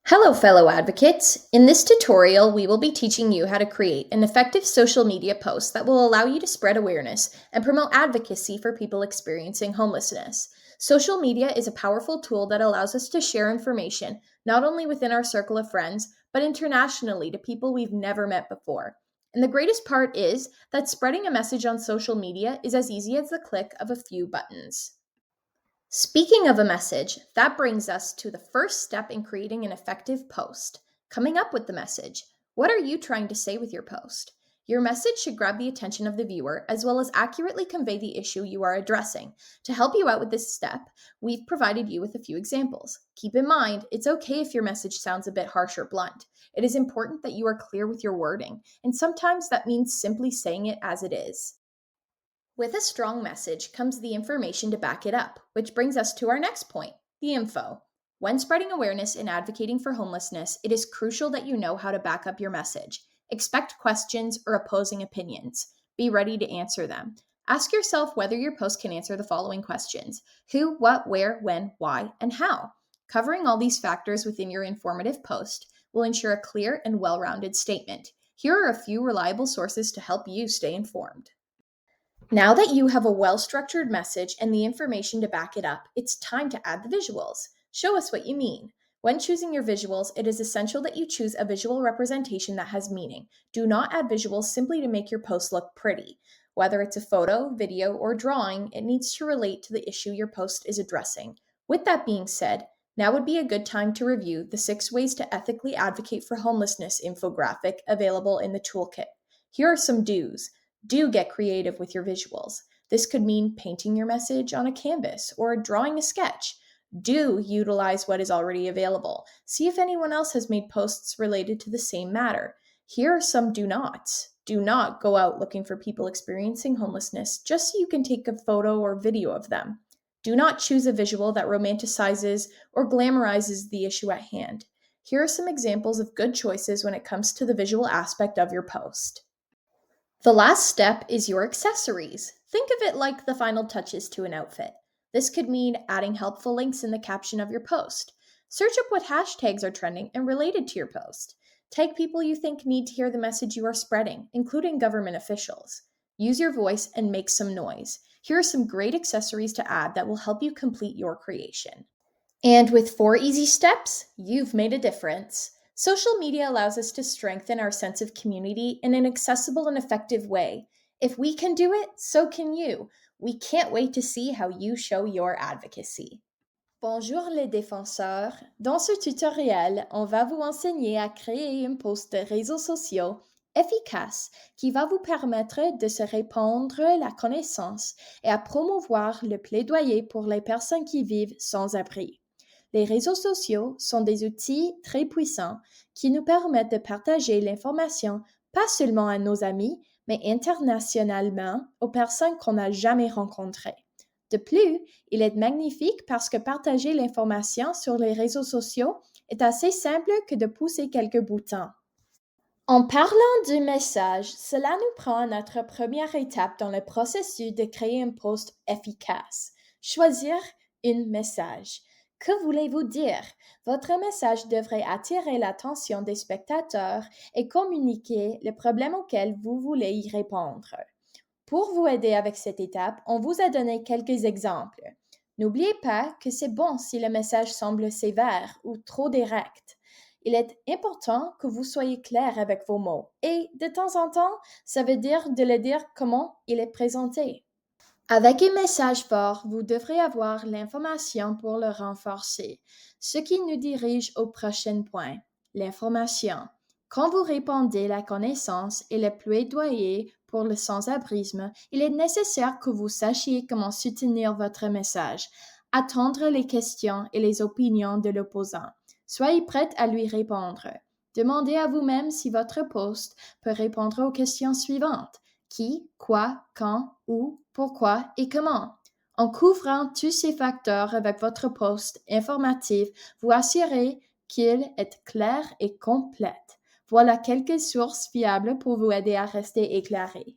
Hello, fellow advocates. In this tutorial, we will be teaching you how to create an effective social media post that will allow you to spread awareness and promote advocacy for people experiencing homelessness. Social media is a powerful tool that allows us to share information, not only within our circle of friends, but internationally to people we've never met before. And the greatest part is that spreading a message on social media is as easy as the click of a few buttons. Speaking of a message, that brings us to the first step in creating an effective post, coming up with the message. What are you trying to say with your post? Your message should grab the attention of the viewer as well as accurately convey the issue you are addressing. To help you out with this step, we've provided you with a few examples. Keep in mind, it's okay if your message sounds a bit harsh or blunt. It is important that you are clear with your wording, and sometimes that means simply saying it as it is. With a strong message comes the information to back it up, which brings us to our next point, the info. When spreading awareness and advocating for homelessness, it is crucial that you know how to back up your message. Expect questions or opposing opinions. Be ready to answer them. Ask yourself whether your post can answer the following questions: who, what, where, when, why, and how. Covering all these factors within your informative post will ensure a clear and well-rounded statement. Here are a few reliable sources to help you stay informed. Now that you have a well-structured message and the information to back it up, it's time to add the visuals. Show us what you mean. When choosing your visuals, it is essential that you choose a visual representation that has meaning. Do not add visuals simply to make your post look pretty. Whether it's a photo, video, or drawing, it needs to relate to the issue your post is addressing. With that being said, now would be a good time to review the 6 ways to ethically advocate for homelessness infographic available in the toolkit. Here are some do's. Do get creative with your visuals. This could mean painting your message on a canvas or drawing a sketch. Do utilize what is already available. See if anyone else has made posts related to the same matter. Here are some do nots. Do not go out looking for people experiencing homelessness just so you can take a photo or video of them. Do not choose a visual that romanticizes or glamorizes the issue at hand. Here are some examples of good choices when it comes to the visual aspect of your post. The last step is your accessories. Think of it like the final touches to an outfit. This could mean adding helpful links in the caption of your post. Search up what hashtags are trending and related to your post. Tag people you think need to hear the message you are spreading, including government officials. Use your voice and make some noise. Here are some great accessories to add that will help you complete your creation. And with 4 easy steps, you've made a difference. Social media allows us to strengthen our sense of community in an accessible and effective way. If we can do it, so can you. We can't wait to see how you show your advocacy. Bonjour les défenseurs. Dans ce tutoriel, on va vous enseigner à créer un post de réseaux sociaux efficace qui va vous permettre de se répandre la connaissance et à promouvoir le plaidoyer pour les personnes qui vivent sans abri. Les réseaux sociaux sont des outils très puissants qui nous permettent de partager l'information pas seulement à nos amis, mais internationalement aux personnes qu'on n'a jamais rencontrées. De plus, il est magnifique parce que partager l'information sur les réseaux sociaux est assez simple que de pousser quelques boutons. En parlant du message, cela nous prend à notre première étape dans le processus de créer un post efficace. Choisir un message. Que voulez-vous dire? Votre message devrait attirer l'attention des spectateurs et communiquer le problème auquel vous voulez y répondre. Pour vous aider avec cette étape, on vous a donné quelques exemples. N'oubliez pas que c'est bon si le message semble sévère ou trop direct. Il est important que vous soyez clair avec vos mots et de temps en temps, ça veut dire de le dire comment il est présenté. Avec un message fort, vous devrez avoir l'information pour le renforcer, ce qui nous dirige au prochain point, l'information. Quand vous répandez la connaissance et le plaidoyer pour le sans-abrisme, il est nécessaire que vous sachiez comment soutenir votre message, attendre les questions et les opinions de l'opposant. Soyez prête à lui répondre. Demandez à vous-même si votre post peut répondre aux questions suivantes. Qui, quoi, quand, où, pourquoi et comment. En couvrant tous ces facteurs avec votre post informatif, vous assurez qu'il est clair et complète. Voilà quelques sources fiables pour vous aider à rester éclairé.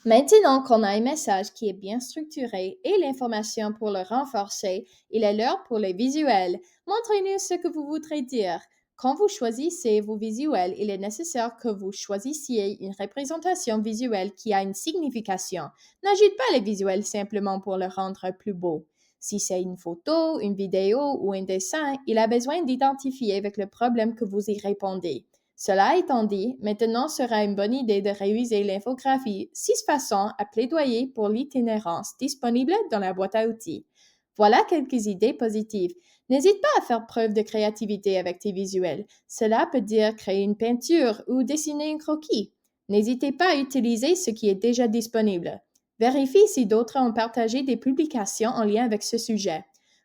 Maintenant qu'on a un message qui est bien structuré et l'information pour le renforcer, il est l'heure pour les visuels. Montrez-nous ce que vous voudrez dire. Quand vous choisissez vos visuels, il est nécessaire que vous choisissiez une représentation visuelle qui a une signification. N'ajoutez pas les visuels simplement pour le rendre plus beau. Si c'est une photo, une vidéo ou un dessin, il a besoin d'identifier avec le problème que vous y répondez. Cela étant dit, maintenant sera une bonne idée de réviser l'infographie 6 façons à plaidoyer pour l'itinérance disponible dans la boîte à outils. Voilà quelques idées positives. N'hésite pas à faire preuve de créativité avec tes visuels. Cela peut dire créer une peinture ou dessiner un croquis. N'hésitez pas à utiliser ce qui est déjà disponible. Vérifie si d'autres ont partagé des publications en lien avec ce sujet.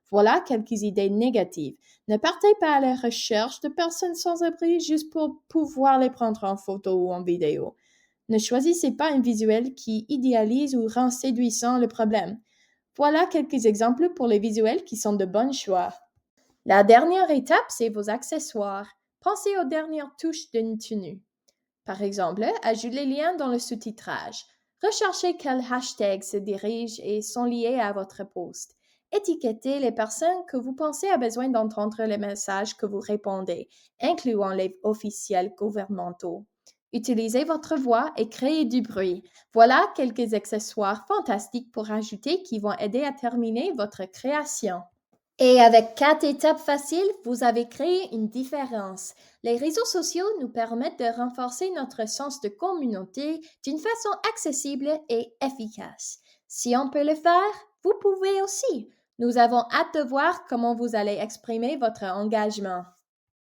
Voilà quelques idées négatives. Ne partez pas à la recherche de personnes sans abri juste pour pouvoir les prendre en photo ou en vidéo. Ne choisissez pas un visuel qui idéalise ou rend séduisant le problème. Voilà quelques exemples pour les visuels qui sont de bons choix. La dernière étape, c'est vos accessoires. Pensez aux dernières touches d'une tenue. Par exemple, ajoutez les liens dans le sous-titrage. Recherchez quels hashtags se dirigent et sont liés à votre post. Étiquetez les personnes que vous pensez a besoin d'entendre les messages que vous répondez, incluant les officiels gouvernementaux. Utilisez votre voix et créez du bruit. Voilà quelques accessoires fantastiques pour ajouter qui vont aider à terminer votre création. Et avec 4 étapes faciles, vous avez créé une différence. Les réseaux sociaux nous permettent de renforcer notre sens de communauté d'une façon accessible et efficace. Si on peut le faire, vous pouvez aussi. Nous avons hâte de voir comment vous allez exprimer votre engagement.